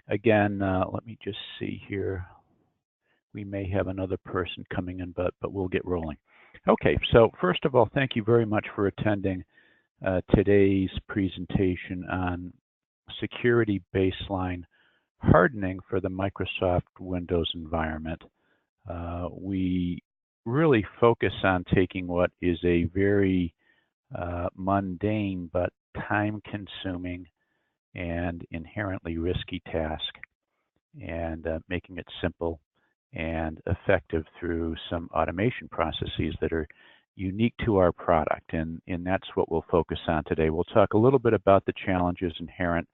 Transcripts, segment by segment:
Again, let me just see here. We may have another person coming in, but we'll get rolling. Okay, so first of all, thank you very much for attending today's presentation on security baseline hardening for the Microsoft Windows environment. We really focus on taking what is a very mundane but time-consuming and inherently risky task and making it simple and effective through some automation processes that are unique to our product. And that's what we'll focus on today. We'll talk a little bit about the challenges inherent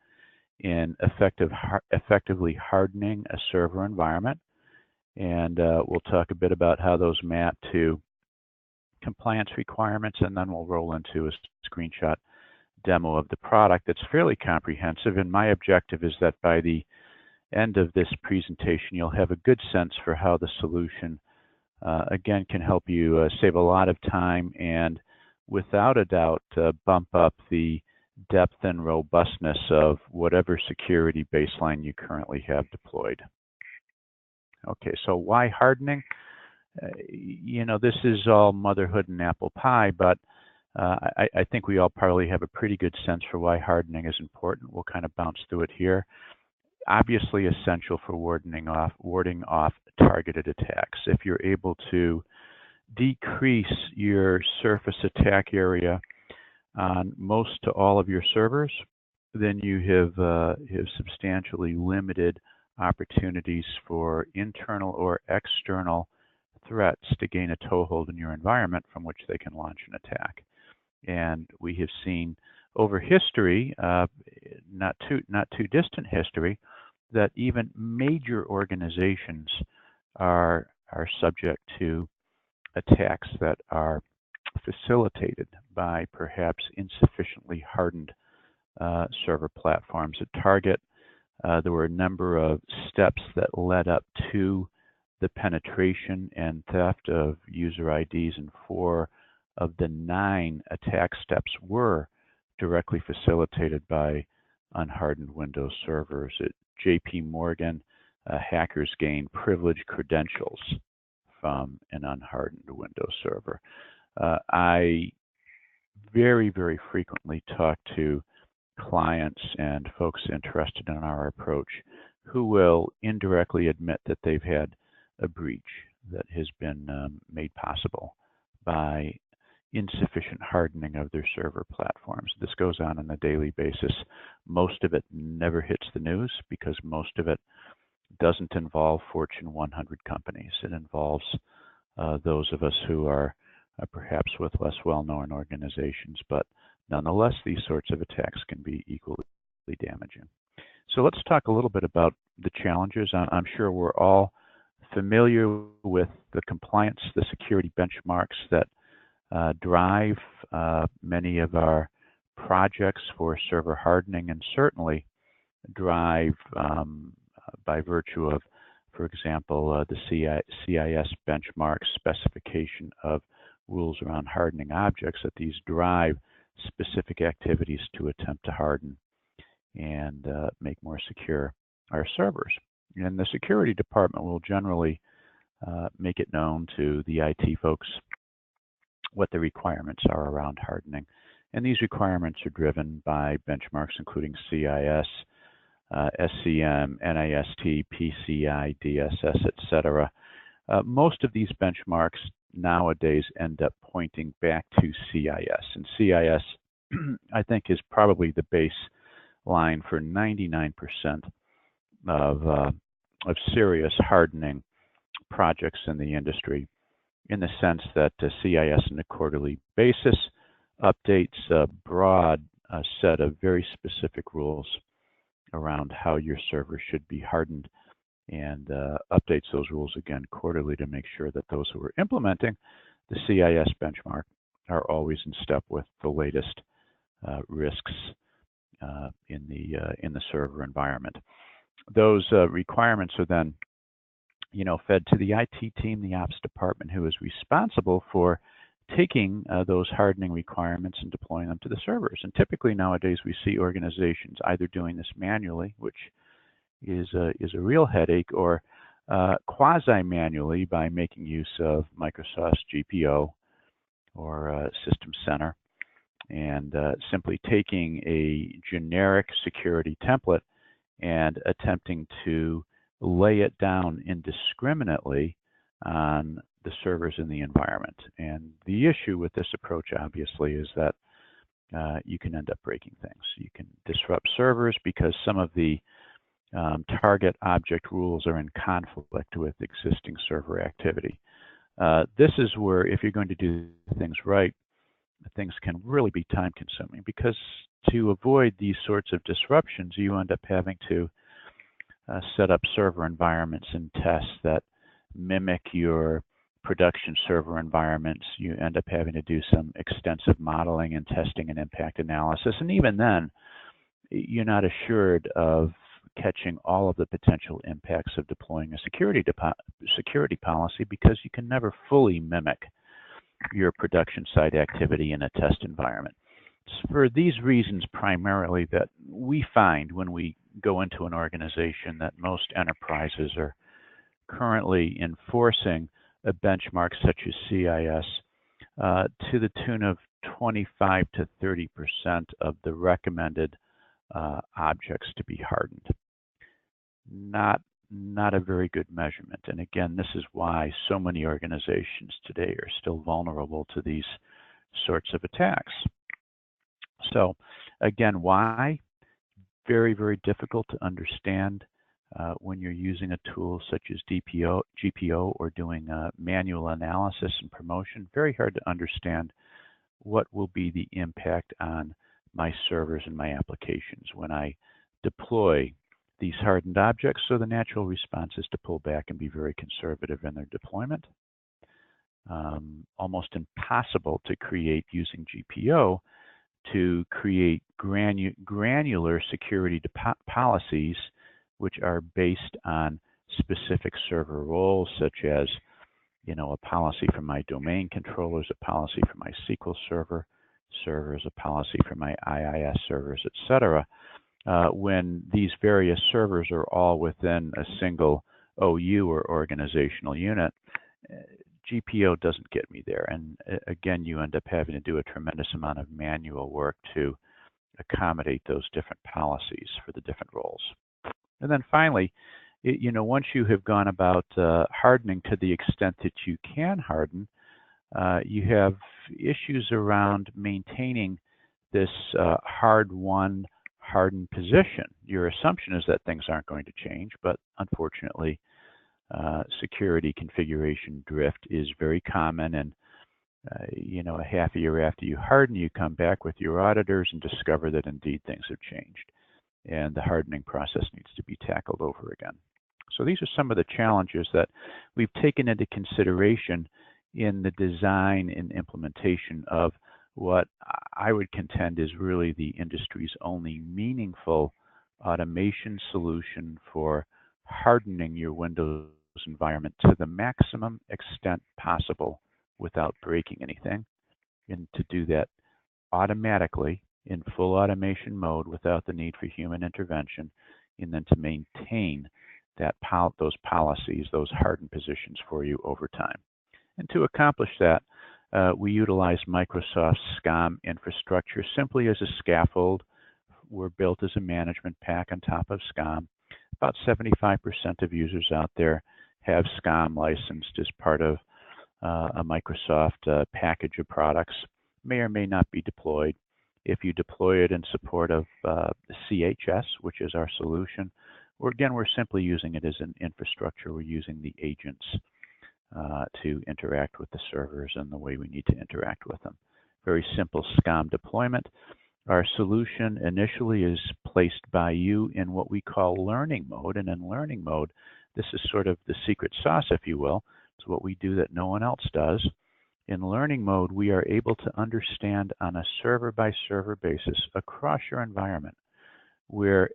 in effectively hardening a server environment. And we'll talk a bit about how those map to compliance requirements, and then we'll roll into a screenshot demo of the product that's fairly comprehensive. And my objective is that by the end of this presentation, you'll have a good sense for how the solution, again, can help you save a lot of time and, without a doubt, bump up the depth and robustness of whatever security baseline you currently have deployed. Okay, so why hardening? You know, this is all motherhood and apple pie, but I think we all probably have a pretty good sense for why hardening is important. We'll kind of bounce through it here. Obviously essential for warding off targeted attacks. If you're able to decrease your surface attack area on most to all of your servers, then you have substantially limited opportunities for internal or external threats to gain a toehold in your environment from which they can launch an attack. And we have seen over history, not too distant history, that even major organizations are subject to attacks that are facilitated by perhaps insufficiently hardened server platforms. At Target, there were a number of steps that led up to the penetration and theft of user IDs, and 4 of the 9 attack steps were directly facilitated by unhardened Windows servers. At JP Morgan, hackers gained privileged credentials from an unhardened Windows server. I very, very frequently talk to clients and folks interested in our approach who will indirectly admit that they've had a breach that has been made possible by insufficient hardening of their server platforms. This goes on a daily basis. Most of it never hits the news because most of it doesn't involve Fortune 100 companies. It involves those of us who are perhaps with less well-known organizations, but nonetheless, these sorts of attacks can be equally damaging. So let's talk a little bit about the challenges. I'm sure we're all familiar with the compliance, the security benchmarks that drive many of our projects for server hardening, and certainly drive by virtue of, for example, the CIS benchmark specification of rules around hardening objects, that these drive specific activities to attempt to harden and make more secure our servers. And the security department will generally make it known to the IT folks what the requirements are around hardening. And these requirements are driven by benchmarks including CIS, SCM, NIST, PCI, DSS, etc. Most of these benchmarks nowadays end up pointing back to CIS. And CIS, I think, is probably the baseline for 99% of serious hardening projects in the industry, in the sense that CIS on a quarterly basis updates a broad set of very specific rules around how your server should be hardened, and updates those rules again quarterly to make sure that those who are implementing the CIS benchmark are always in step with the latest risks in the server environment. Those requirements are then, fed to the IT team, the ops department, who is responsible for taking those hardening requirements and deploying them to the servers. And typically nowadays we see organizations either doing this manually, which is a real headache, or quasi-manually by making use of Microsoft's GPO or System Center, and simply taking a generic security template and attempting to lay it down indiscriminately on the servers in the environment. And the issue with this approach, obviously, is that you can end up breaking things. You can disrupt servers because some of the target object rules are in conflict with existing server activity. This is where, if you're going to do things right, things can really be time consuming, because to avoid these sorts of disruptions, you end up having to set up server environments and tests that mimic your production server environments. You end up having to do some extensive modeling and testing and impact analysis. And even then, you're not assured of catching all of the potential impacts of deploying a security policy, because you can never fully mimic your production site activity in a test environment. It's for these reasons primarily that we find when we go into an organization that most enterprises are currently enforcing a benchmark such as CIS to the tune of 25 to 30% of the recommended objects to be hardened. Not a very good measurement. And again, this is why so many organizations today are still vulnerable to these sorts of attacks. So again, why? Very, very difficult to understand when you're using a tool such as GPO, or doing manual analysis and promotion. Very hard to understand what will be the impact on my servers and my applications when I deploy these hardened objects. So the natural response is to pull back and be very conservative in their deployment. Almost impossible to create using GPO, to create granular security policies which are based on specific server roles, such as, a policy for my domain controllers, a policy for my SQL servers, a policy for my IIS servers, etc. When these various servers are all within a single OU or organizational unit, GPO doesn't get me there. And again, you end up having to do a tremendous amount of manual work to accommodate those different policies for the different roles. And then finally, once you have gone about hardening to the extent that you can harden, you have issues around maintaining this hard-won, hardened position. Your assumption is that things aren't going to change, but unfortunately, security configuration drift is very common. And a half a year after you harden, you come back with your auditors and discover that indeed things have changed, and the hardening process needs to be tackled over again. So these are some of the challenges that we've taken into consideration in the design and implementation of what I would contend is really the industry's only meaningful automation solution for hardening your Windows environment to the maximum extent possible without breaking anything, and to do that automatically in full automation mode without the need for human intervention, and then to maintain those policies, those hardened positions for you over time. And to accomplish that, we utilize Microsoft's SCOM infrastructure simply as a scaffold. We're built as a management pack on top of SCOM. About 75% of users out there have SCOM licensed as part of a Microsoft package of products. May or may not be deployed. If you deploy it in support of CHS, which is our solution, we're simply using it as an infrastructure. We're using the agents to interact with the servers in the way we need to interact with them. Very simple SCOM deployment. Our solution initially is placed by you in what we call learning mode. And in learning mode, this is sort of the secret sauce, if you will. It's what we do that no one else does. In learning mode, we are able to understand on a server-by-server basis across your environment where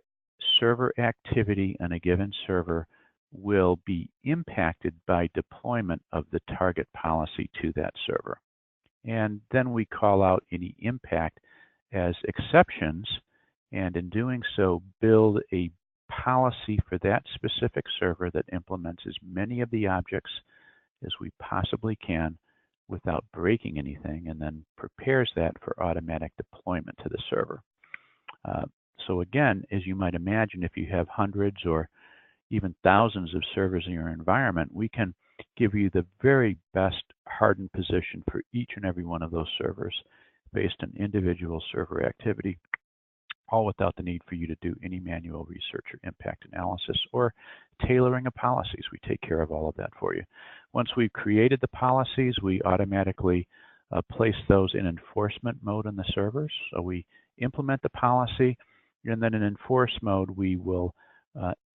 server activity on a given server will be impacted by deployment of the target policy to that server. And then we call out any impact as exceptions, and in doing so, build a policy for that specific server that implements as many of the objects as we possibly can without breaking anything, and then prepares that for automatic deployment to the server. So again, as you might imagine, if you have hundreds or even thousands of servers in your environment, we can give you the very best hardened position for each and every one of those servers based on individual server activity, all without the need for you to do any manual research or impact analysis or tailoring of policies. We take care of all of that for you. Once we've created the policies, we automatically place those in enforcement mode on the servers. So we implement the policy, and then in enforce mode, we will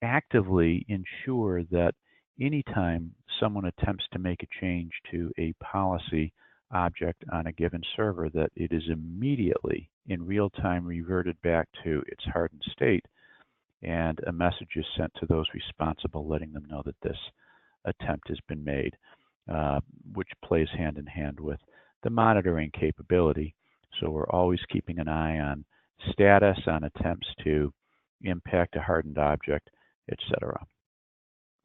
actively ensure that anytime someone attempts to make a change to a policy object on a given server, that it is immediately in real time reverted back to its hardened state, and a message is sent to those responsible letting them know that this attempt has been made, which plays hand in hand with the monitoring capability. So we're always keeping an eye on status, on attempts to impact a hardened object, etc.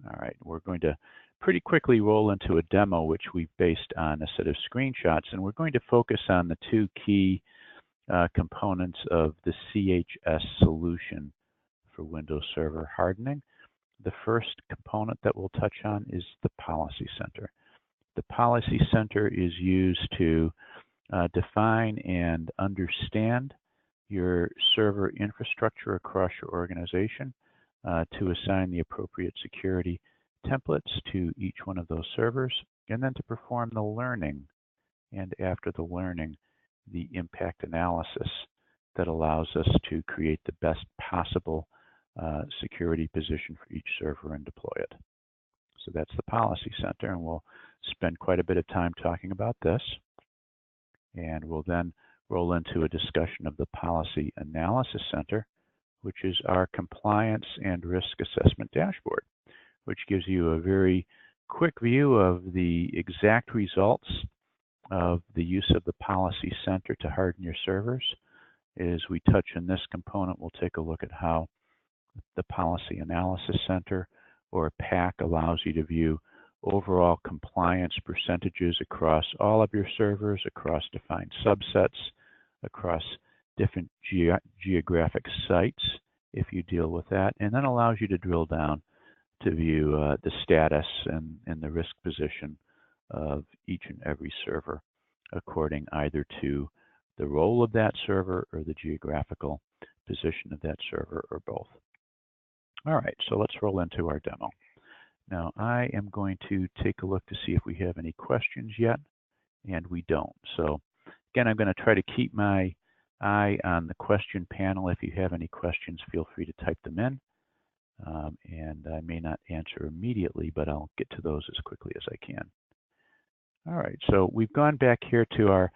All right, we're going to pretty quickly roll into a demo which we've based on a set of screenshots, and we're going to focus on the two key components of the CHS solution for Windows Server hardening. The first component that we'll touch on is the Policy Center. The Policy Center is used to define and understand your server infrastructure across your organization, to assign the appropriate security templates to each one of those servers, and then to perform the learning, and after the learning, the impact analysis that allows us to create the best possible security position for each server and deploy it. So that's the Policy Center, and we'll spend quite a bit of time talking about this. And we'll then roll into a discussion of the Policy Analysis Center, which is our compliance and risk assessment dashboard, which gives you a very quick view of the exact results of the use of the Policy Center to harden your servers. As we touch on this component, we'll take a look at how the Policy Analysis Center, or PAC, allows you to view overall compliance percentages across all of your servers, across defined subsets, across different geographic sites, if you deal with that, and then allows you to drill down to view the status and the risk position of each and every server, according either to the role of that server or the geographical position of that server, or both. All right, so let's roll into our demo. Now, I am going to take a look to see if we have any questions yet, and we don't. So again, I'm going to try to keep my eye on the question panel. If you have any questions, feel free to type them in. And I may not answer immediately, but I'll get to those as quickly as I can. All right, so we've gone back here to our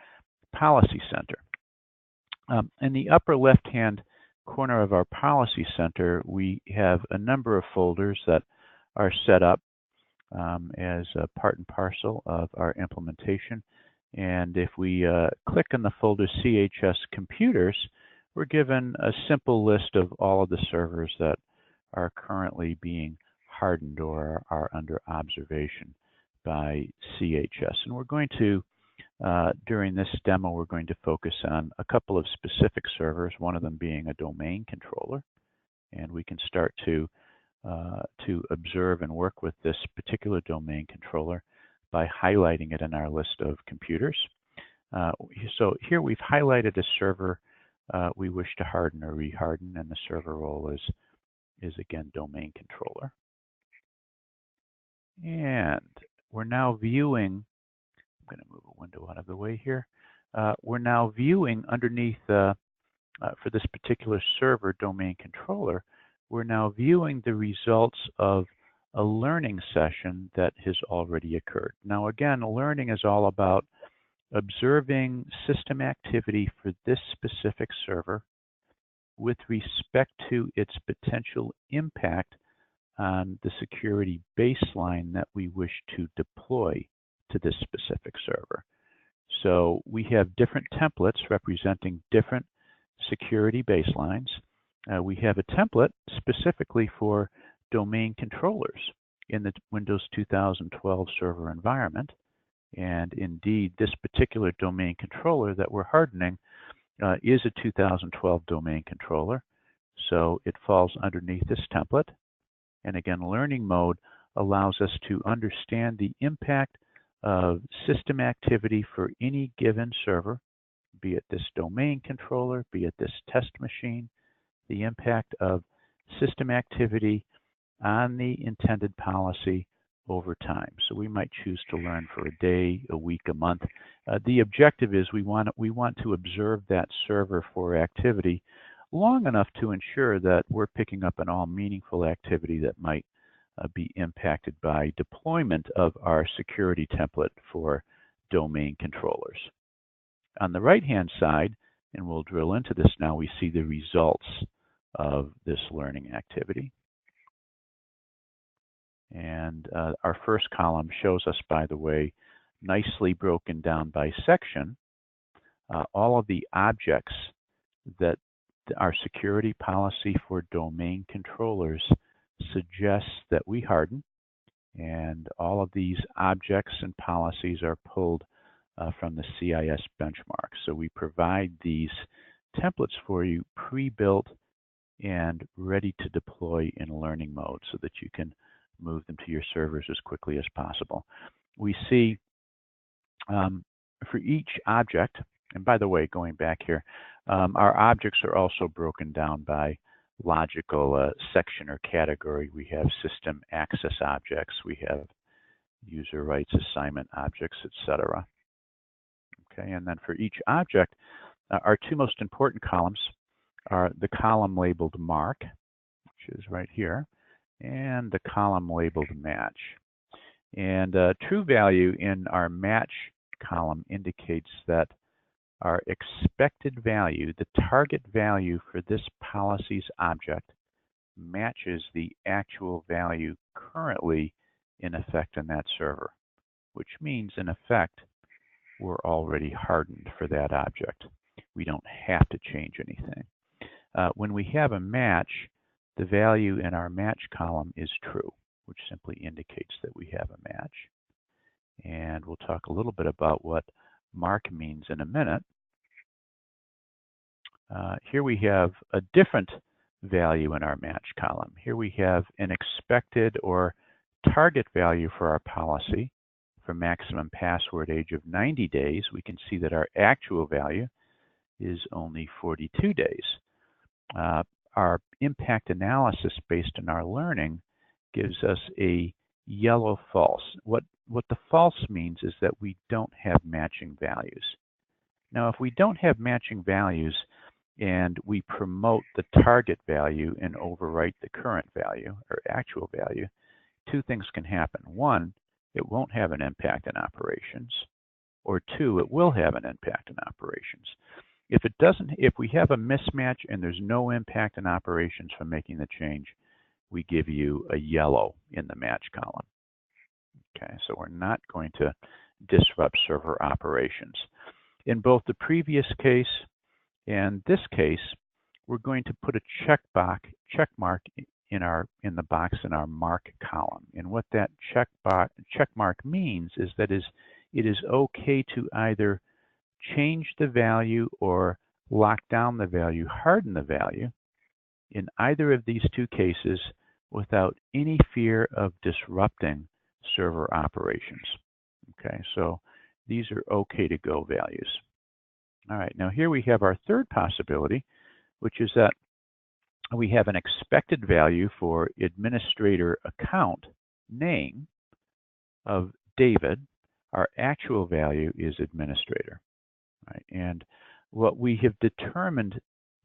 Policy Center. In the upper left-hand corner of our Policy Center, we have a number of folders that are set up as a part and parcel of our implementation. And if we click on the folder CHS Computers, we're given a simple list of all of the servers that are currently being hardened or are under observation by CHS. And we're going to, during this demo, we're going to focus on a couple of specific servers, one of them being a domain controller. And we can start to observe and work with this particular domain controller by highlighting it in our list of computers. So here we've highlighted a server we wish to harden or reharden, and the server role is again domain controller. And we're now viewing, I'm going to move a window out of the way here. We're now viewing underneath, for this particular server domain controller, we're now viewing the results of a learning session that has already occurred. Now again, learning is all about observing system activity for this specific server with respect to its potential impact on the security baseline that we wish to deploy to this specific server. So we have different templates representing different security baselines, we have a template specifically for domain controllers in the Windows 2012 server environment. And indeed, this particular domain controller that we're hardening is a 2012 domain controller. So it falls underneath this template. And again, learning mode allows us to understand the impact of system activity for any given server, be it this domain controller, be it this test machine, the impact of system activity on the intended policy over time. So we might choose to learn for a day, a week, a month. The objective is we want to observe that server for activity long enough to ensure that we're picking up on all meaningful activity that might be impacted by deployment of our security template for domain controllers. On the right-hand side, and we'll drill into this now, we see the results of this learning activity. And our first column shows us, by the way, nicely broken down by section, all of the objects that our security policy for domain controllers suggests that we harden. And all of these objects and policies are pulled from the CIS benchmark. So we provide these templates for you pre-built and ready to deploy in learning mode so that you can move them to your servers as quickly as possible. We see for each object, and by the way, going back here, our objects are also broken down by logical section or category. We have system access objects, we have user rights assignment objects, etc. Okay, and then for each object, our two most important columns are the column labeled mark, which is right here, and the column labeled match. And true value in our match column indicates that our expected value, the target value for this policy's object, matches the actual value currently in effect in that server, which means in effect we're already hardened for that object. We don't have to change anything. When we have a match, the value in our match column is true, which simply indicates that we have a match. And we'll talk a little bit about what mark means in a minute. Here we have a different value in our match column. Here we have an expected or target value for our policy for maximum password age of 90 days. We can see that our actual value is only 42 days. Our impact analysis based on our learning gives us a yellow false. What the false means is that we don't have matching values. Now, if we don't have matching values and we promote the target value and overwrite the current value or actual value, two things can happen. One, it won't have an impact in operations, or two, it will have an impact in operations. If we have a mismatch and there's no impact in operations from making the change, we give you a yellow in the match column. Okay, so we're not going to disrupt server operations. In both the previous case and this case, we're going to put a check mark in the box in our mark column. And what that check mark means is that it is okay to either change the value or lock down the value, harden the value, in either of these two cases without any fear of disrupting server operations. Okay, so these are okay to go values. All right, now here we have our third possibility, which is that we have an expected value for administrator account name of David. Our actual value is administrator. Right? And what we have determined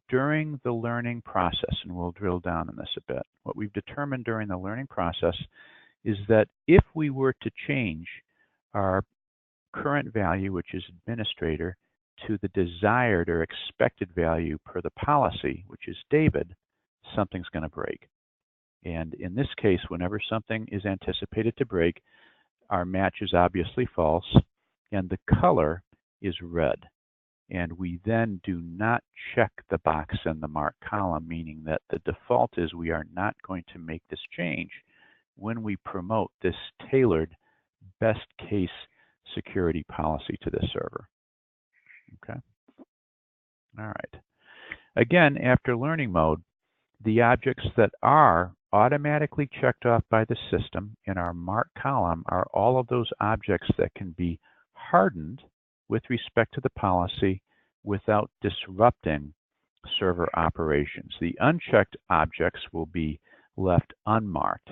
during the learning process, and we'll drill down on this a bit, what we've determined during the learning process is that if we were to change our current value, which is administrator, to the desired or expected value per the policy, which is David, something's going to break. And in this case, whenever something is anticipated to break, our match is obviously false, and the color is red. and we then do not check the box in the marked column, meaning that the default is we are not going to make this change when we promote this tailored best case security policy to the server. Okay. All right. Again, after learning mode, the objects that are automatically checked off by the system in our marked column are all of those objects that can be hardened with respect to the policy without disrupting server operations. The unchecked objects will be left unmarked,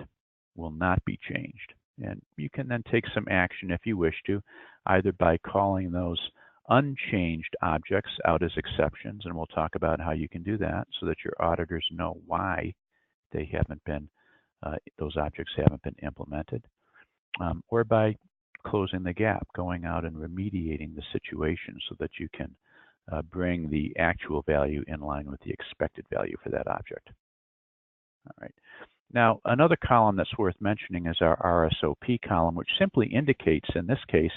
will not be changed. And you can then take some action if you wish to, either by calling those unchanged objects out as exceptions, and we'll talk about how you can do that so that your auditors know why they haven't been, those objects haven't been implemented, or by closing the gap, going out and remediating the situation so that you can bring the actual value in line with the expected value for that object. All right. Now, another column that's worth mentioning is our RSOP column, which simply indicates, in this case,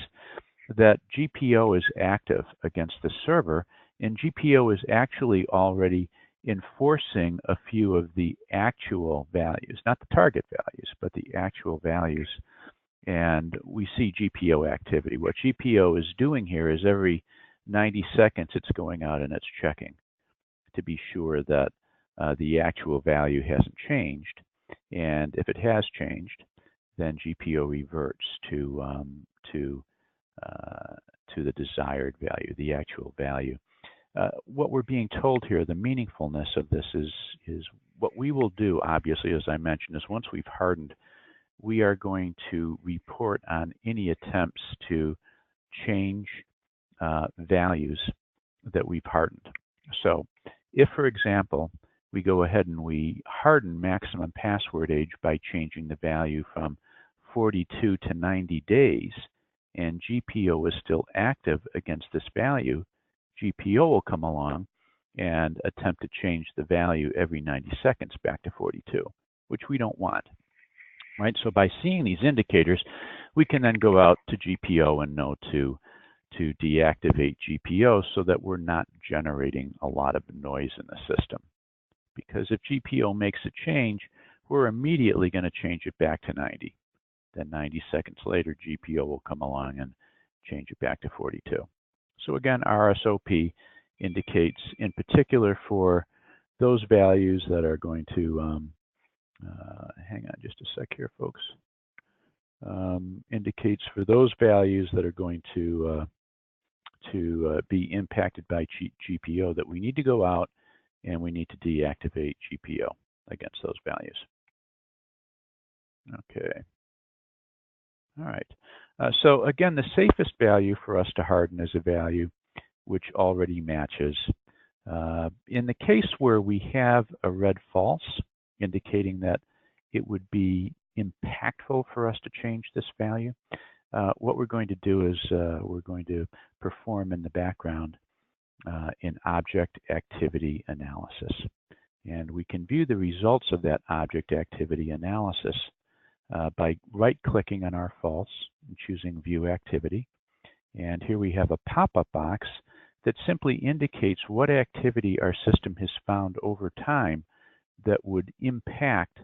that GPO is active against the server, and GPO is actually already enforcing a few of the actual values, not the target values, but the actual values. And we see GPO activity. What GPO is doing here is every 90 seconds it's going out and it's checking to be sure that the actual value hasn't changed. And if it has changed, then GPO reverts to the desired value, the actual value. What we're being told here, the meaningfulness of this is what we will do, obviously, as I mentioned, is once we've hardened, we are going to report on any attempts to change values that we've hardened. So if, for example, we go ahead and we harden maximum password age by changing the value from 42 to 90 days, and GPO is still active against this value, GPO will come along and attempt to change the value every 90 seconds back to 42, which we don't want. Right? So by seeing these indicators, we can then go out to GPO and know to deactivate GPO so that we're not generating a lot of noise in the system. Because if GPO makes a change, we're immediately going to change it back to 90. Then 90 seconds later, GPO will come along and change it back to 42. So again, RSOP indicates, in particular for those values that are going to, hang on just a sec here, folks, indicates for those values that are going to be impacted by GPO that we need to go out and we need to deactivate GPO against those values. Okay. All right. So again, the safest value for us to harden is a value which already matches. In the case where we have a red false, indicating that it would be impactful for us to change this value, what we're going to do is we're going to perform in the background an object activity analysis. And we can view the results of that object activity analysis by right-clicking on our false and choosing View Activity. And here we have a pop-up box that simply indicates what activity our system has found over time that would impact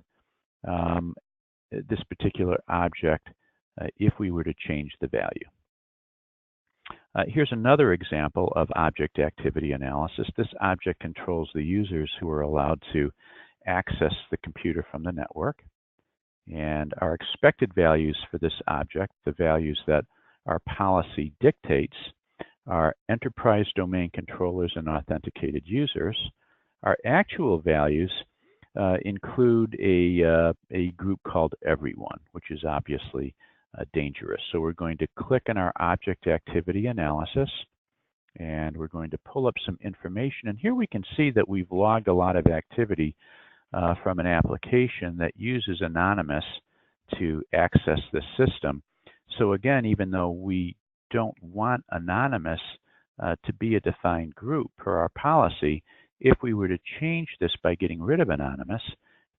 this particular object if we were to change the value. Here's another example of object activity analysis. This object controls the users who are allowed to access the computer from the network. And our expected values for this object, the values that our policy dictates, are enterprise domain controllers and authenticated users. Our actual values include a group called everyone, which is obviously dangerous. So we're going to click on our object activity analysis, and we're going to pull up some information. And here we can see that we've logged a lot of activity from an application that uses Anonymous to access the system. So again, even though we don't want Anonymous to be a defined group per our policy, if we were to change this by getting rid of Anonymous,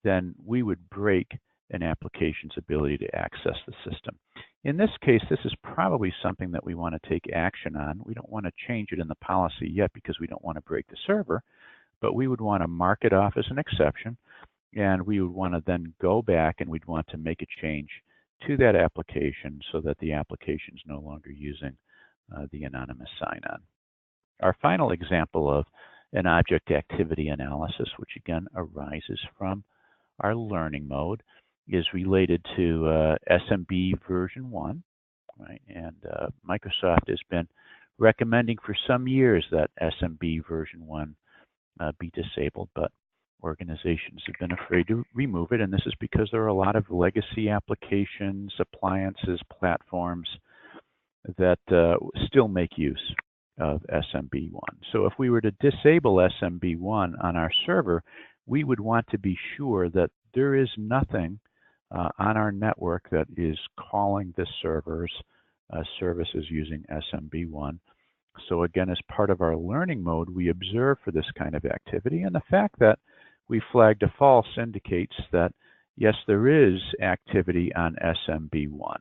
then we would break an application's ability to access the system. In this case, this is probably something that we want to take action on. We don't want to change it in the policy yet because we don't want to break the server, but we would want to mark it off as an exception, and we would want to then go back and we'd want to make a change to that application so that the application is no longer using the anonymous sign-on. Our final example of an object activity analysis, which again arises from our learning mode, is related to SMB version 1, right? And Microsoft has been recommending for some years that SMB version 1 be disabled, but organizations have been afraid to remove it, and this is because there are a lot of legacy applications, appliances, platforms that still make use of SMB1. So if we were to disable SMB1 on our server, we would want to be sure that there is nothing on our network that is calling this server's services using SMB1. So again, as part of our learning mode, we observe for this kind of activity, and the fact that we flagged a false indicates that, yes, there is activity on SMB1.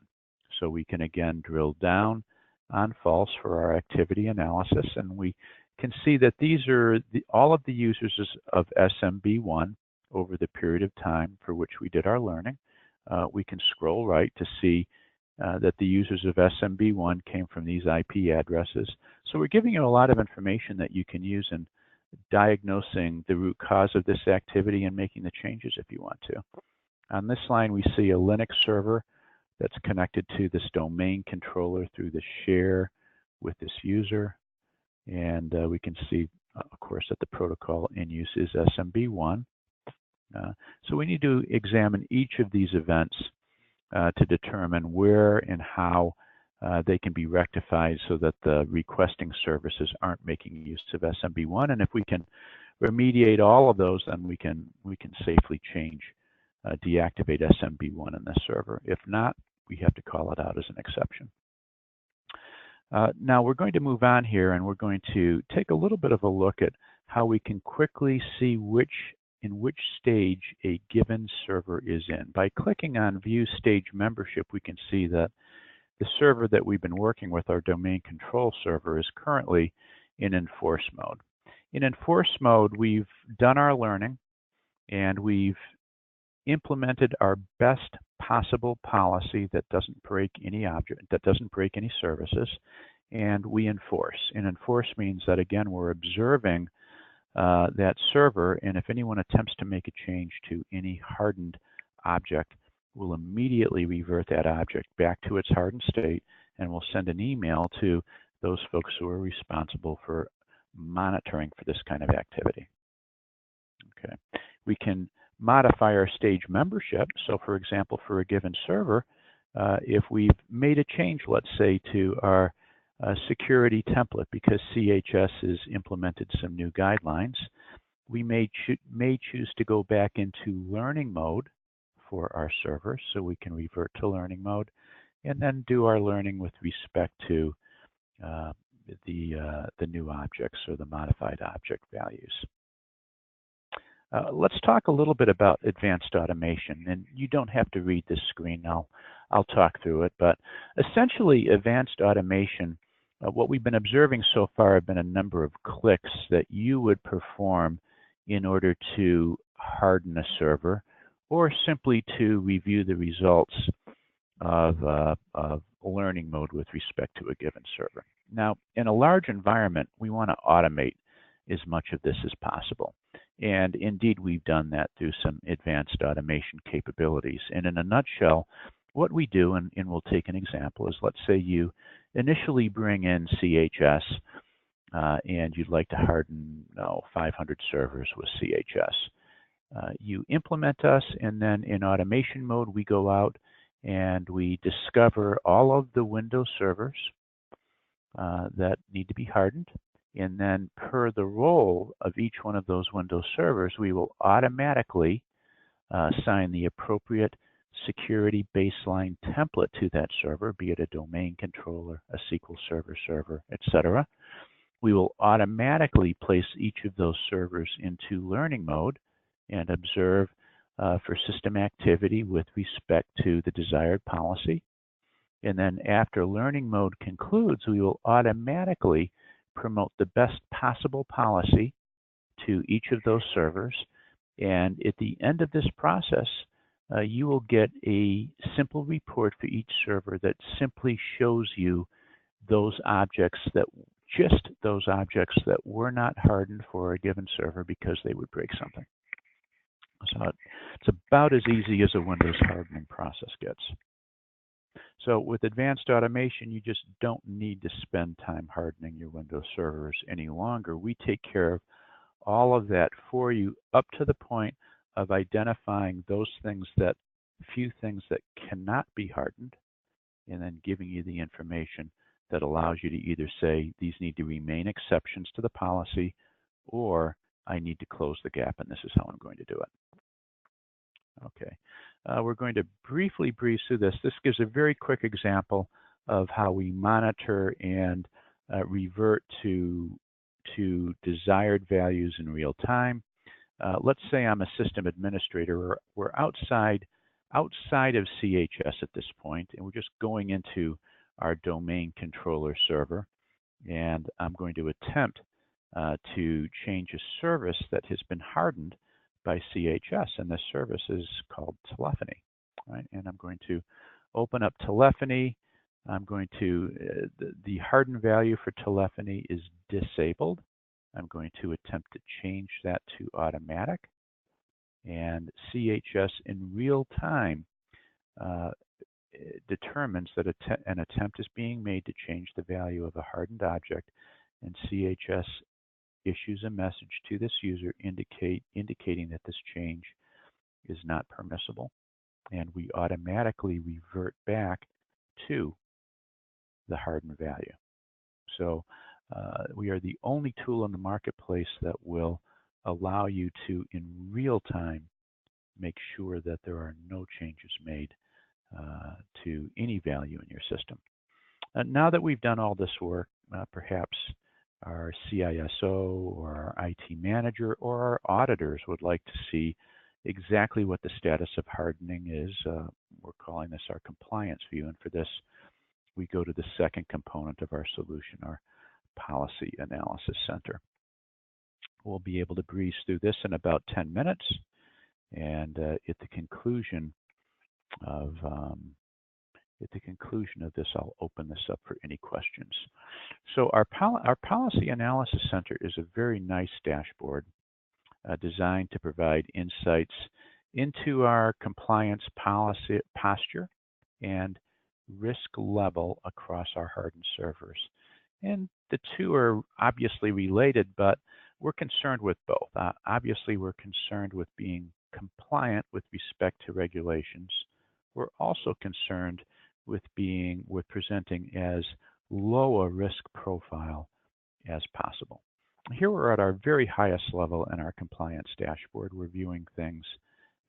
So we can again drill down on false for our activity analysis, and we can see that these are all of the users of SMB1 over the period of time for which we did our learning. We can scroll right to see that the users of SMB1 came from these IP addresses. So we're giving you a lot of information that you can use in diagnosing the root cause of this activity and making the changes if you want to. On this line, we see a Linux server that's connected to this domain controller through the share with this user. And we can see, of course, that the protocol in use is SMB1. So we need to examine each of these events to determine where and how they can be rectified so that the requesting services aren't making use of SMB1. And if we can remediate all of those, then we can safely change, deactivate SMB1 in this server. If not, we have to call it out as an exception. Now we're going to move on here, and we're going to take a little bit of a look at how we can quickly see in which stage a given server is in. By clicking on View Stage Membership, we can see that the server that we've been working with, our domain control server, is currently in enforce mode. In enforce mode, we've done our learning, and we've implemented our best possible policy that doesn't break any object, that doesn't break any services, and we enforce. And enforce means that, again, we're observing that server, and if anyone attempts to make a change to any hardened object, we'll immediately revert that object back to its hardened state, and we'll send an email to those folks who are responsible for monitoring for this kind of activity. Okay, we can modify our stage membership. So for example, for a given server, if we've made a change, let's say, to our security template because CHS has implemented some new guidelines, we may choose to go back into learning mode for our server, so we can revert to learning mode and then do our learning with respect to the new objects or the modified object values. Let's talk a little bit about advanced automation, and you don't have to read this screen. I'll talk through it, but essentially advanced automation, what we've been observing so far have been a number of clicks that you would perform in order to harden a server or simply to review the results of learning mode with respect to a given server. Now, in a large environment, we want to automate as much of this as possible. And indeed, we've done that through some advanced automation capabilities. And in a nutshell, what we do, and we'll take an example, is let's say you initially bring in CHS and you'd like to harden 500 servers with CHS. You implement us, and then in automation mode, we go out and we discover all of the Windows servers that need to be hardened. And then per the role of each one of those Windows servers, we will automatically assign the appropriate security baseline template to that server, be it a domain controller, a SQL server, etc. We will automatically place each of those servers into learning mode and observe for system activity with respect to the desired policy. And then after learning mode concludes, we will automatically promote the best possible policy to each of those servers. And at the end of this process, you will get a simple report for each server that simply shows you those objects that were not hardened for a given server because they would break something. So it's about as easy as a Windows hardening process gets. So with advanced automation, you just don't need to spend time hardening your Windows servers any longer. We take care of all of that for you up to the point of identifying those few things that cannot be hardened, and then giving you the information that allows you to either say these need to remain exceptions to the policy, or I need to close the gap and this is how I'm going to do it. Okay, we're going to briefly breeze through this. This gives a very quick example of how we monitor and revert to desired values in real time. Let's say I'm a system administrator. We're outside of CHS at this point, and we're just going into our domain controller server, and I'm going to attempt to change a service that has been hardened by CHS, and this service is called telephony, right? And I'm going to open up telephony. I'm going to, the hardened value for telephony is disabled. I'm going to attempt to change that to automatic, and CHS in real time determines that an attempt is being made to change the value of a hardened object, and CHS issues a message to this user indicating that this change is not permissible, and we automatically revert back to the hardened value. So we are the only tool in the marketplace that will allow you to, in real time, make sure that there are no changes made to any value in your system. Now that we've done all this work, perhaps our CISO or our IT manager or our auditors would like to see exactly what the status of hardening is. We're calling this our compliance view, and for this, we go to the second component of our solution, our Policy Analysis Center. We'll be able to breeze through this in about 10 minutes, and at the conclusion of this, I'll open this up for any questions. So our Policy Analysis Center is a very nice dashboard designed to provide insights into our compliance policy posture and risk level across our hardened servers. And the two are obviously related, but we're concerned with both. Obviously, we're concerned with being compliant with respect to regulations. We're also concerned with presenting as low a risk profile as possible. Here we're at our very highest level in our compliance dashboard. We're viewing things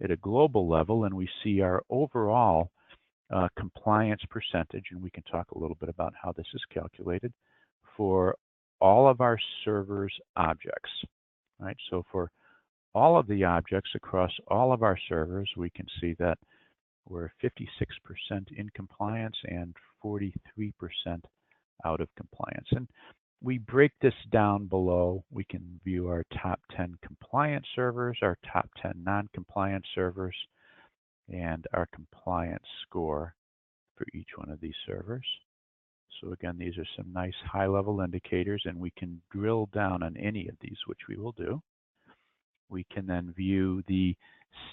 at a global level, and we see our overall compliance percentage, and we can talk a little bit about how this is calculated for all of our servers' objects, right? So for all of the objects across all of our servers, we can see that we're 56% in compliance and 43% out of compliance. And we break this down below. We can view our top 10 compliant servers, our top 10 non-compliant servers, and our compliance score for each one of these servers. So again, these are some nice high-level indicators, and we can drill down on any of these, which we will do. We can then view the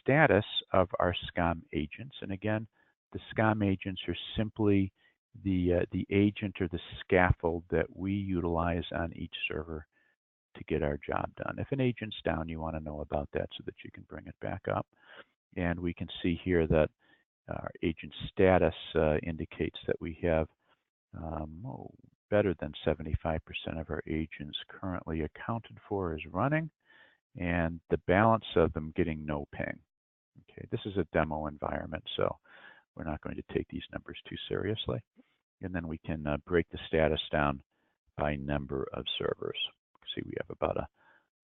status of our SCOM agents. And again, the SCOM agents are simply the agent or the scaffold that we utilize on each server to get our job done. If an agent's down, you want to know about that so that you can bring it back up. And we can see here that our agent status indicates that we have better than 75% of our agents currently accounted for as running, and the balance of them getting no ping. Okay, this is a demo environment, so we're not going to take these numbers too seriously. And then we can break the status down by number of servers. See, we have about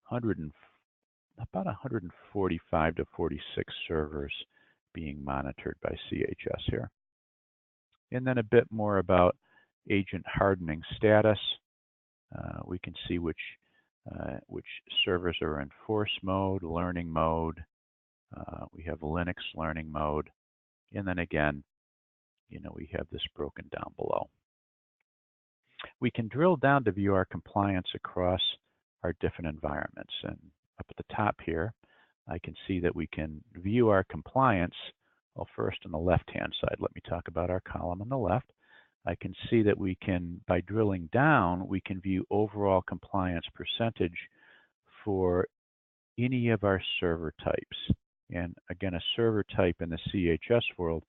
145 to 46 servers being monitored by CHS here. and then a bit more about agent hardening status. We can see which servers are in force mode, learning mode. We have Linux learning mode, and then again, we have this broken down below. We can drill down to view our compliance across our different environments, and up at the top here, I can see that we can view our compliance. Well, first on the left-hand side, let me talk about our column on the left. I can see that we can, by drilling down, we can view overall compliance percentage for any of our server types. And again, a server type in the CHS world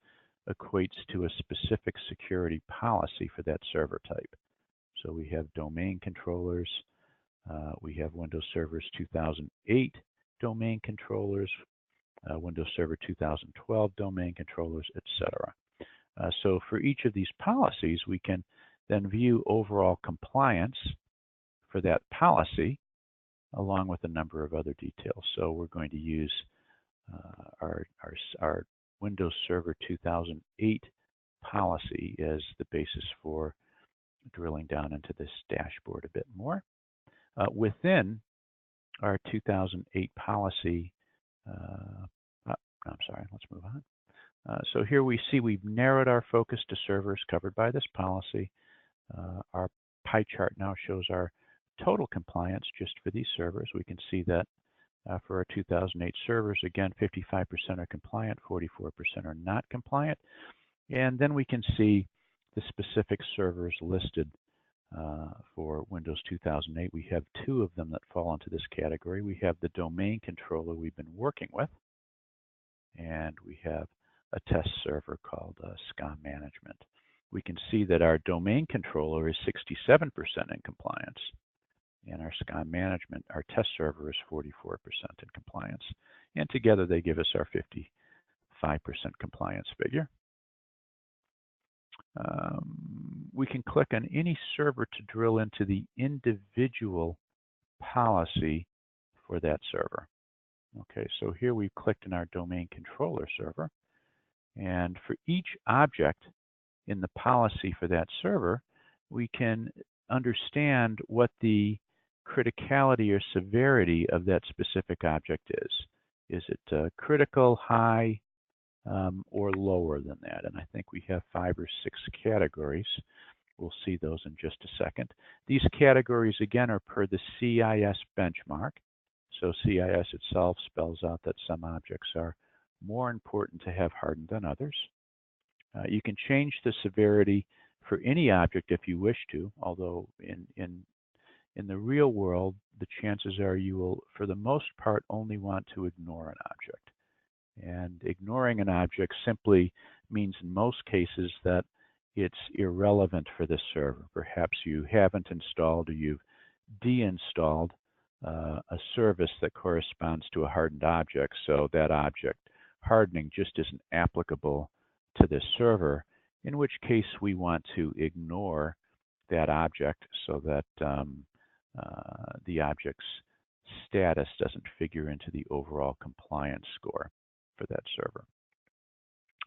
equates to a specific security policy for that server type. So we have domain controllers, we have Windows Server 2008 domain controllers, Windows Server 2012 domain controllers, etc. So for each of these policies, we can then view overall compliance for that policy, along with a number of other details. So we're going to use our Windows Server 2008 policy as the basis for drilling down into this dashboard a bit more. Within our 2008 policy, I'm sorry, let's move on. So here we see we've narrowed our focus to servers covered by this policy. Our pie chart now shows our total compliance just for these servers. We can see that for our 2008 servers, again, 55% are compliant, 44% are not compliant. And then we can see the specific servers listed for Windows 2008. We have two of them that fall into this category. We have the domain controller we've been working with, and we have a test server called SCOM Management. We can see that our domain controller is 67% in compliance, and our SCOM Management, our test server, is 44% in compliance. And together they give us our 55% compliance figure. We can click on any server to drill into the individual policy for that server. Okay, so here we've clicked on our domain controller server, and for each object in the policy for that server, we can understand what the criticality or severity of that specific object is. Is it critical, high, or lower than that? And I think we have 5 or 6 categories. We'll see those in just a second. These categories, again, are per the CIS benchmark. So CIS itself spells out that some objects are more important to have hardened than others. You can change the severity for any object if you wish to, although in the real world, the chances are you will, for the most part, only want to ignore an object. And ignoring an object simply means in most cases that it's irrelevant for the server. Perhaps you haven't installed or you've deinstalled a service that corresponds to a hardened object, so that object hardening just isn't applicable to this server, in which case we want to ignore that object so that the object's status doesn't figure into the overall compliance score for that server.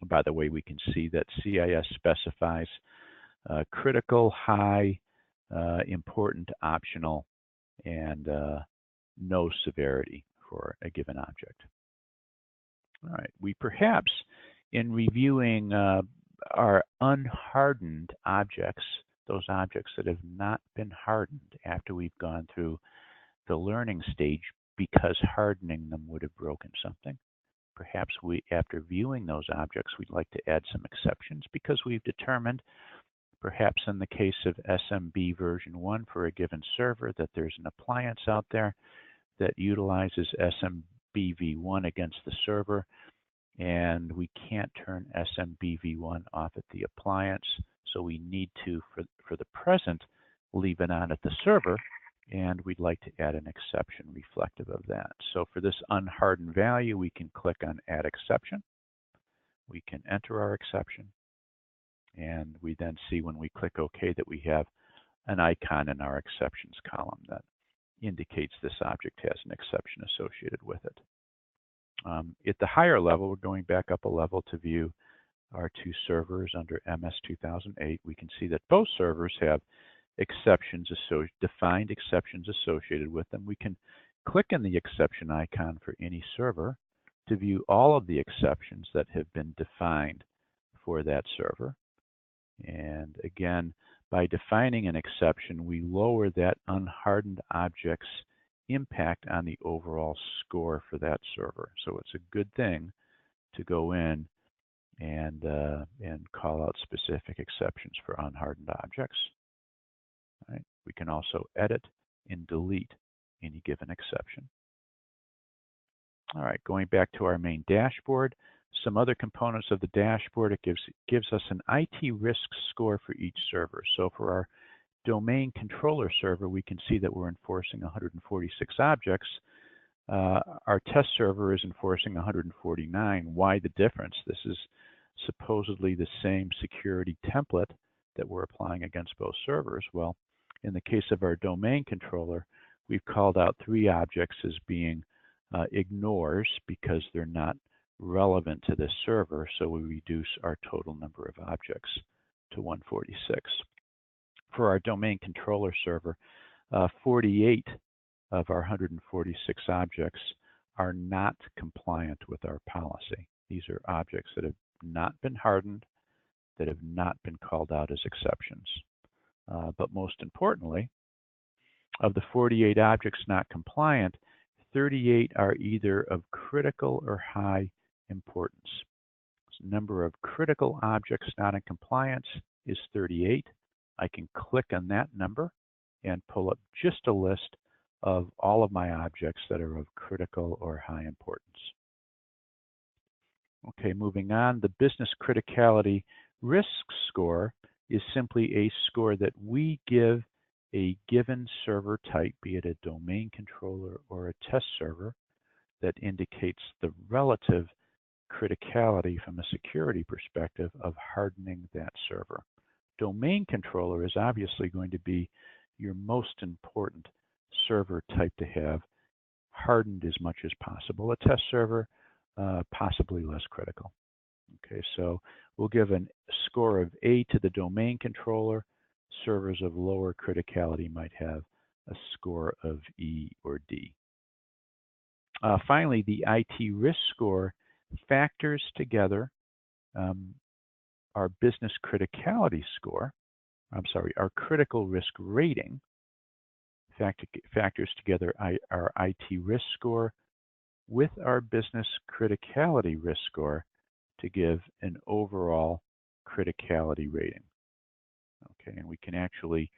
By the way, we can see that CIS specifies critical, high, important, optional, and no severity for a given object. All right, we perhaps, in reviewing our unhardened objects, those objects that have not been hardened after we've gone through the learning stage because hardening them would have broken something. Perhaps after viewing those objects, we'd like to add some exceptions because we've determined, perhaps in the case of SMB version 1 for a given server, that there's an appliance out there that utilizes SMBv1 against the server, and we can't turn SMBv1 off at the appliance, so we need to, for the present, leave it on at the server, and we'd like to add an exception reflective of that. So for this unhardened value, we can click on Add Exception. We can enter our exception, and we then see when we click OK that we have an icon in our exceptions column that indicates this object has an exception associated with it. At the higher level, we're going back up a level to view our two servers under MS 2008, we can see that both servers have exceptions, defined exceptions associated with them. We can click on the exception icon for any server to view all of the exceptions that have been defined for that server. And again, by defining an exception, we lower that unhardened object's impact on the overall score for that server. So it's a good thing to go in and call out specific exceptions for unhardened objects. Right? We can also edit and delete any given exception. All right, going back to our main dashboard, some other components of the dashboard, it gives us an IT risk score for each server. So for our domain controller server, we can see that we're enforcing 146 objects. Our test server is enforcing 149. Why the difference? This is supposedly the same security template that we're applying against both servers. Well, in the case of our domain controller, we've called out 3 objects as being ignores because they're not relevant to this server, so we reduce our total number of objects to 146. For our domain controller server, 48 of our 146 objects are not compliant with our policy. These are objects that have not been hardened, that have not been called out as exceptions. But most importantly, of the 48 objects not compliant, 38 are either of critical or high importance. The number of critical objects not in compliance is 38. I can click on that number and pull up just a list of all of my objects that are of critical or high importance. Okay, moving on, the business criticality risk score is simply a score that we give a given server type, be it a domain controller or a test server, that indicates the relative criticality from a security perspective of hardening that server. Domain controller is obviously going to be your most important server type to have hardened as much as possible. A test server, possibly less critical. Okay, so we'll give a score of A to the domain controller. Servers of lower criticality might have a score of E or D. Finally, the IT risk score factors together our business criticality score, our critical risk rating, factors together our IT risk score with our business criticality risk score to give an overall criticality rating. Okay, and we can actually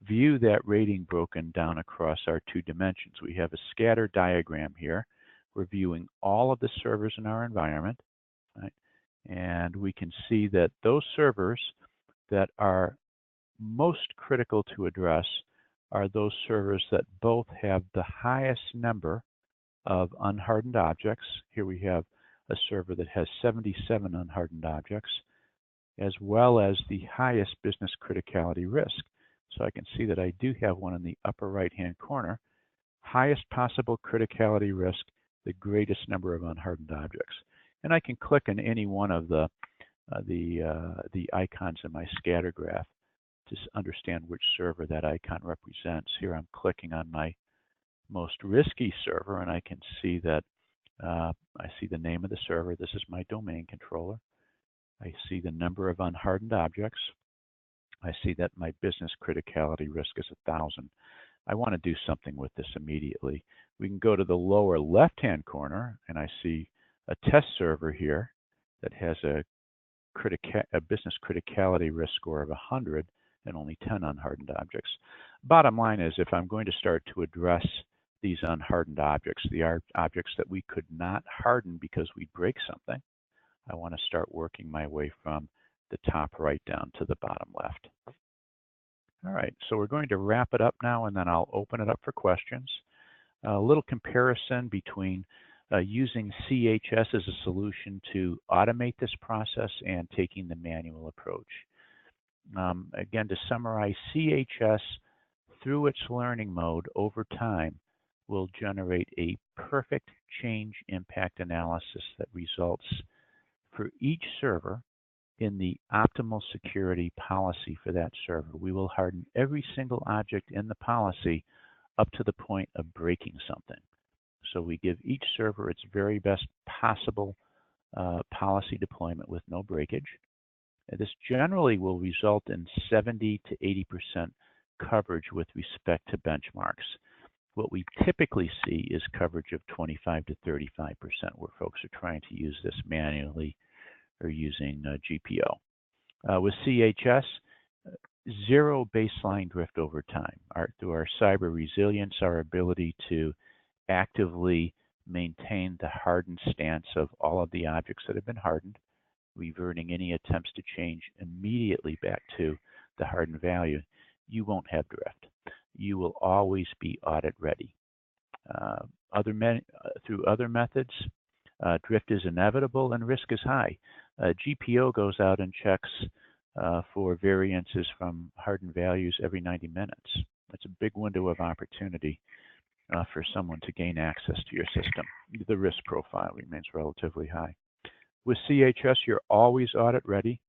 view that rating broken down across our 2 dimensions. We have a scatter diagram here. We're viewing all of the servers in our environment, right? And we can see that those servers that are most critical to address are those servers that both have the highest number of unhardened objects. Here we have a server that has 77 unhardened objects, as well as the highest business criticality risk. So I can see that I do have one in the upper right-hand corner. Highest possible criticality risk, the greatest number of unhardened objects. And I can click on any one of the icons in my scatter graph to understand which server that icon represents. Here I'm clicking on my most risky server, and I can see that I see the name of the server. This is my domain controller. I see the number of unhardened objects. I see that my business criticality risk is 1,000. I want to do something with this immediately. We can go to the lower left-hand corner, and I see a test server here that has a business criticality risk score of 100 and only 10 unhardened objects. Bottom line is, if I'm going to start to address these unhardened objects, the objects that we could not harden because we'd break something, I want to start working my way from the top right down to the bottom left. All right, so we're going to wrap it up now, and then I'll open it up for questions. A little comparison between using CHS as a solution to automate this process and taking the manual approach. Again, to summarize, CHS, through its learning mode over time, will generate a perfect change impact analysis that results for each server in the optimal security policy for that server. We will harden every single object in the policy up to the point of breaking something. So we give each server its very best possible policy deployment with no breakage. And this generally will result in 70 to 80% coverage with respect to benchmarks. What we typically see is coverage of 25 to 35% where folks are trying to use this manually or using GPO. With CHS, zero baseline drift over time. Through our cyber resilience, our ability to actively maintain the hardened stance of all of the objects that have been hardened, reverting any attempts to change immediately back to the hardened value, you won't have drift. You will always be audit ready. Through other methods, drift is inevitable and risk is high. GPO goes out and checks for variances from hardened values every 90 minutes. That's a big window of opportunity for someone to gain access to your system. The risk profile remains relatively high. With CHS, you're always audit ready.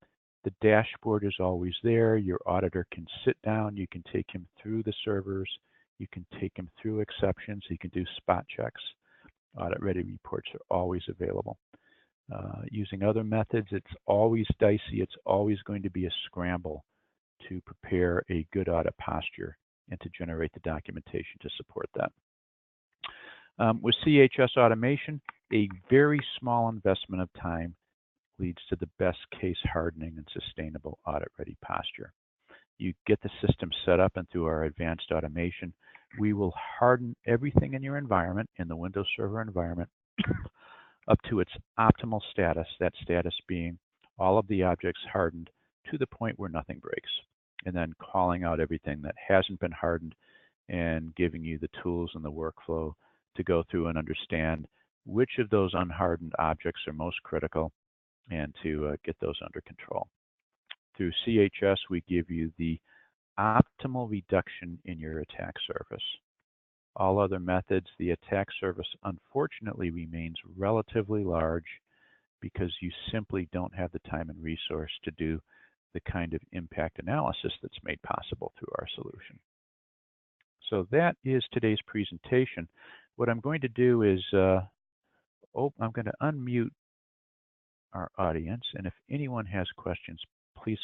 The dashboard is always there. Your auditor can sit down. You can take him through the servers. You can take him through exceptions. He can do spot checks. Audit ready reports are always available. Using other methods, it's always dicey. It's always going to be a scramble to prepare a good audit posture and to generate the documentation to support that. With CHS automation, a very small investment of time leads to the best case hardening and sustainable audit ready posture. You get the system set up, and through our advanced automation, we will harden everything in your environment, in the Windows Server environment, up to its optimal status, that status being all of the objects hardened to the point where nothing breaks, and then calling out everything that hasn't been hardened and giving you the tools and the workflow to go through and understand which of those unhardened objects are most critical and to get those under control. Through CHS, we give you the optimal reduction in your attack surface. All other methods, the attack surface unfortunately remains relatively large because you simply don't have the time and resource to do the kind of impact analysis that's made possible through our solution. So that is today's presentation. What I'm going to do is I'm going to unmute our audience, and if anyone has questions, please